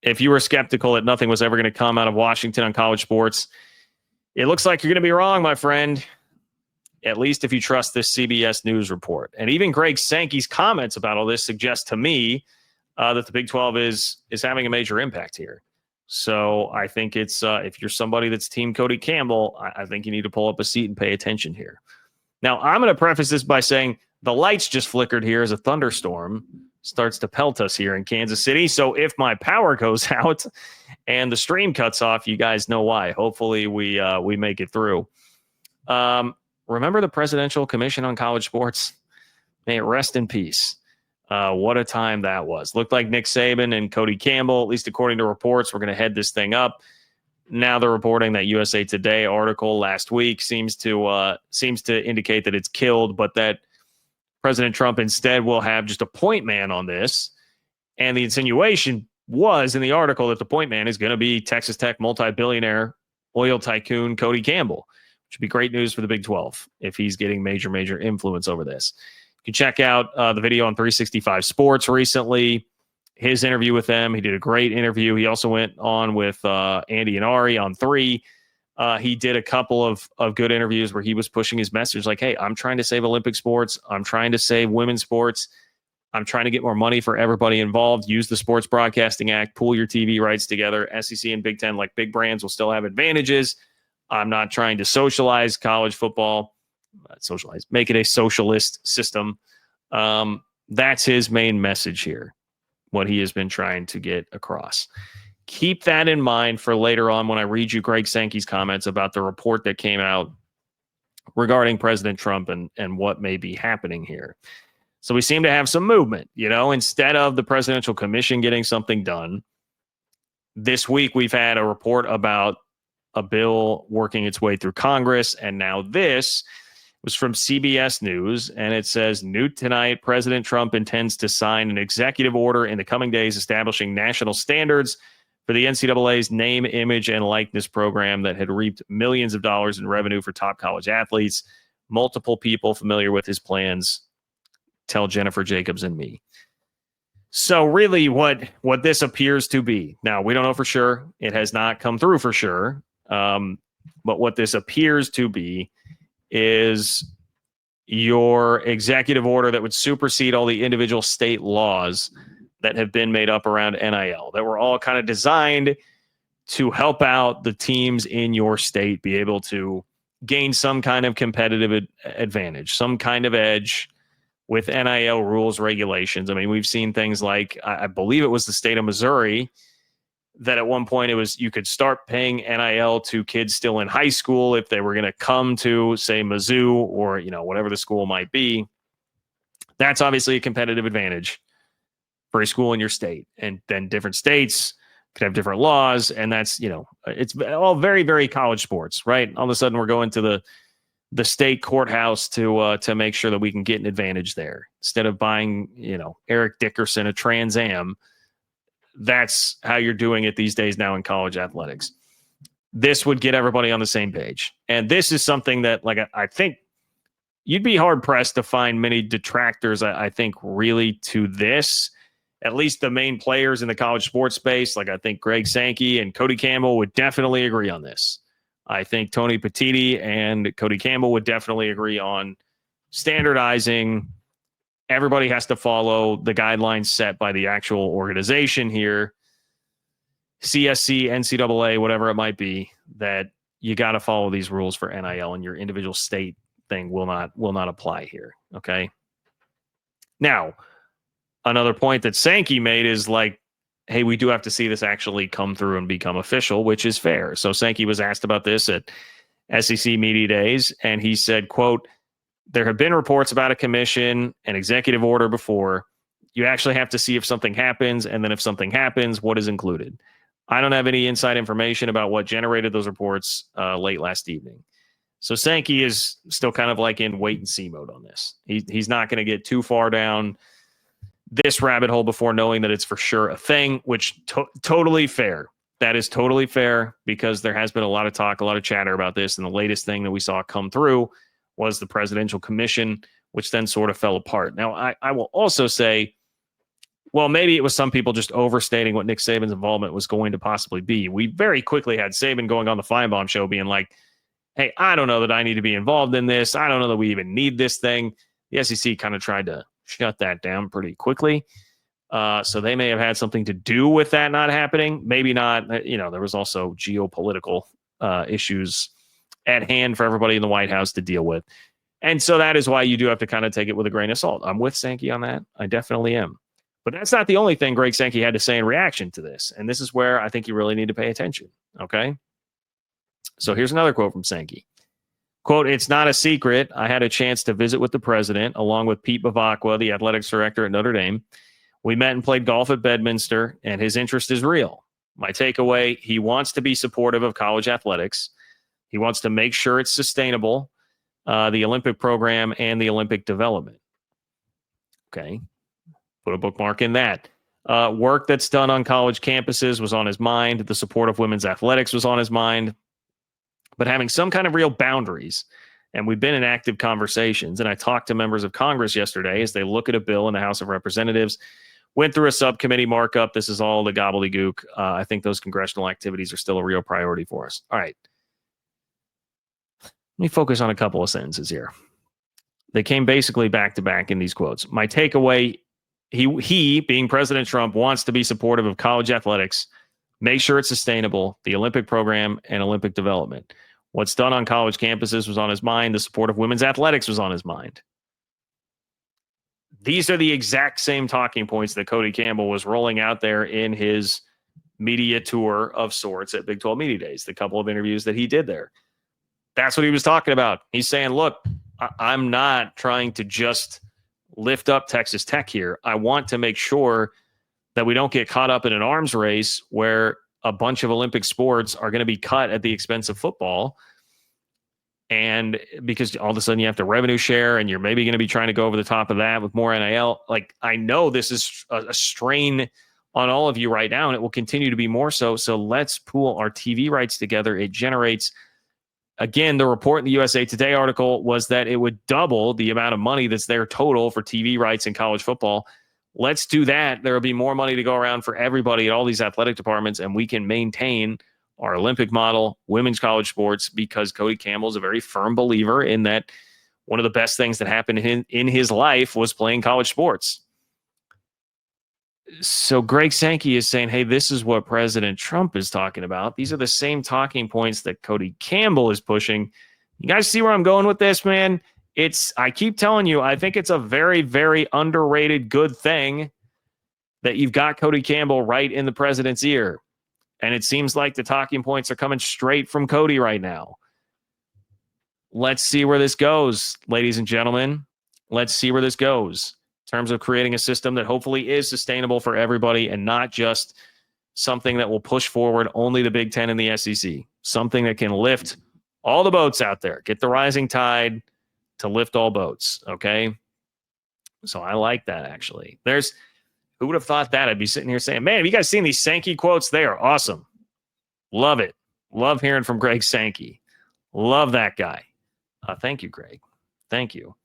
if you were skeptical that nothing was ever going to come out of Washington on college sports, it looks like you're going to be wrong, my friend. At least if you trust this CBS News report. And even Greg Sankey's comments about all this suggest to me that the Big 12 is having a major impact here. So I think it's if you're somebody that's Team Cody Campbell, I think you need to pull up a seat and pay attention here. Now, I'm going to preface this by saying the lights just flickered here as a thunderstorm starts to pelt us here in Kansas City. So if my power goes out and the stream cuts off, you guys know why. Hopefully we make it through. Remember the Presidential Commission on College Sports? May it rest in peace. What a time that was. Looked like Nick Saban and Cody Campbell, at least according to reports, were going to head this thing up. Now they're reporting that USA Today article last week seems to indicate that it's killed, but that President Trump instead will have just a point man on this. And the insinuation was in the article that the point man is going to be Texas Tech multi-billionaire oil tycoon Cody Campbell, which would be great news for the Big 12 if he's getting major influence over this. You can check out the video on 365 Sports recently, his interview with them. He did a great interview. He also went on with Andy and Ari on 3. He did a couple of good interviews where he was pushing his message like, hey, I'm trying to save Olympic sports. I'm trying to save women's sports. I'm trying to get more money for everybody involved. Use the Sports Broadcasting Act. Pool your TV rights together. SEC and Big Ten, like big brands, will still have advantages. I'm not trying to socialize college football. Make it a socialist system. That's his main message here, what he has been trying to get across. Keep that in mind for later on when I read you Greg Sankey's comments about the report that came out regarding President Trump and what may be happening here. So we seem to have some movement, instead of the Presidential Commission getting something done. This week, we've had a report about a bill working its way through Congress. And now this was from CBS News, and it says, new tonight, President Trump intends to sign an executive order in the coming days establishing national standards for the NCAA's name, image, and likeness program that had reaped millions of dollars in revenue for top college athletes. Multiple people familiar with his plans tell Jennifer Jacobs and me. So really what this appears to be, now we don't know for sure, it has not come through for sure, but what this appears to be is your executive order that would supersede all the individual state laws that have been made up around NIL, that were all kind of designed to help out the teams in your state be able to gain some kind of competitive advantage, some kind of edge with NIL rules, regulations. I mean, we've seen things like, I believe it was the state of Missouri, that at one point it was, you could start paying NIL to kids still in high school if they were going to come to, say, Mizzou or, whatever the school might be. That's obviously a competitive advantage for a school in your state. And then different states could have different laws. And that's, it's all very, very college sports, right? All of a sudden we're going to the state courthouse to make sure that we can get an advantage there. Instead of buying, Eric Dickerson a Trans Am, that's how you're doing it these days now in college athletics. This would get everybody on the same page. And this is something that, like, I think you'd be hard pressed to find many detractors, I think, really to this. At least the main players in the college sports space, like I think Greg Sankey and Cody Campbell would definitely agree on this. I think Tony Petitti and Cody Campbell would definitely agree on standardizing. Everybody has to follow the guidelines set by the actual organization here, CSC, NCAA, whatever it might be, that you got to follow these rules for NIL, and your individual state thing will not apply here. Okay. Now, another point that Sankey made is like, hey, we do have to see this actually come through and become official, which is fair. So Sankey was asked about this at SEC Media Days, and he said, quote, there have been reports about a commission, an executive order before. You actually have to see if something happens, and then if something happens, what is included. I don't have any inside information about what generated those reports late last evening. So Sankey is still kind of like in wait-and-see mode on this. He's not going to get too far down this rabbit hole before knowing that it's for sure a thing, which totally fair. That is totally fair, because there has been a lot of talk, a lot of chatter about this, and the latest thing that we saw come through was the Presidential Commission, which then sort of fell apart. Now, I will also say, well, maybe it was some people just overstating what Nick Saban's involvement was going to possibly be. We very quickly had Saban going on the Feinbaum show being like, hey, I don't know that I need to be involved in this. I don't know that we even need this thing. The SEC kind of tried to shut that down pretty quickly. So they may have had something to do with that not happening. Maybe not. There was also geopolitical issues at hand for everybody in the White House to deal with. And so that is why you do have to kind of take it with a grain of salt. I'm with Sankey on that. I definitely am. But that's not the only thing Greg Sankey had to say in reaction to this. And this is where I think you really need to pay attention. Okay. So here's another quote from Sankey. Quote, "It's not a secret. I had a chance to visit with the president along with Pete Bavacqua, the athletics director at Notre Dame. We met and played golf at Bedminster, and his interest is real. My takeaway, he wants to be supportive of college athletics. He wants to make sure it's sustainable, the Olympic program and the Olympic development." Okay. Put a bookmark in that. Work that's done on college campuses was on his mind. The support of women's athletics was on his mind. But having some kind of real boundaries, and we've been in active conversations, and I talked to members of Congress yesterday as they look at a bill in the House of Representatives, went through a subcommittee markup. This is all the gobbledygook. I think those congressional activities are still a real priority for us. All right. Let me focus on a couple of sentences here. They came basically back to back in these quotes. My takeaway, he, being President Trump, wants to be supportive of college athletics, make sure it's sustainable, the Olympic program and Olympic development. What's done on college campuses was on his mind. The support of women's athletics was on his mind. These are the exact same talking points that Cody Campbell was rolling out there in his media tour of sorts at Big 12 Media Days, the couple of interviews that he did there. That's what he was talking about. He's saying, look, I'm not trying to just lift up Texas Tech here. I want to make sure that we don't get caught up in an arms race where a bunch of Olympic sports are going to be cut at the expense of football. And because all of a sudden you have to revenue share and you're maybe going to be trying to go over the top of that with more NIL. Like, I know this is a strain on all of you right now, and it will continue to be more so. So let's pool our TV rights together. It generates, again, the report in the USA Today article was that it would double the amount of money that's there total for TV rights in college football. Let's do that. There will be more money to go around for everybody at all these athletic departments, and we can maintain our Olympic model, women's college sports, because Cody Campbell is a very firm believer in that one of the best things that happened in his life was playing college sports. So Greg Sankey is saying, hey, this is what President Trump is talking about. These are the same talking points that Cody Campbell is pushing. You guys see where I'm going with this, man? I keep telling you, I think it's a very, very underrated good thing that you've got Cody Campbell right in the president's ear. And it seems like the talking points are coming straight from Cody right now. Let's see where this goes, ladies and gentlemen. Let's see where this goes in terms of creating a system that hopefully is sustainable for everybody and not just something that will push forward only the Big Ten and the SEC. Something that can lift all the boats out there, get the rising tide to lift all boats, okay? So I like that, actually. Who would have thought that? I'd be sitting here saying, man, have you guys seen these Sankey quotes? They are awesome. Love it. Love hearing from Greg Sankey. Love that guy. Thank you, Greg. Thank you.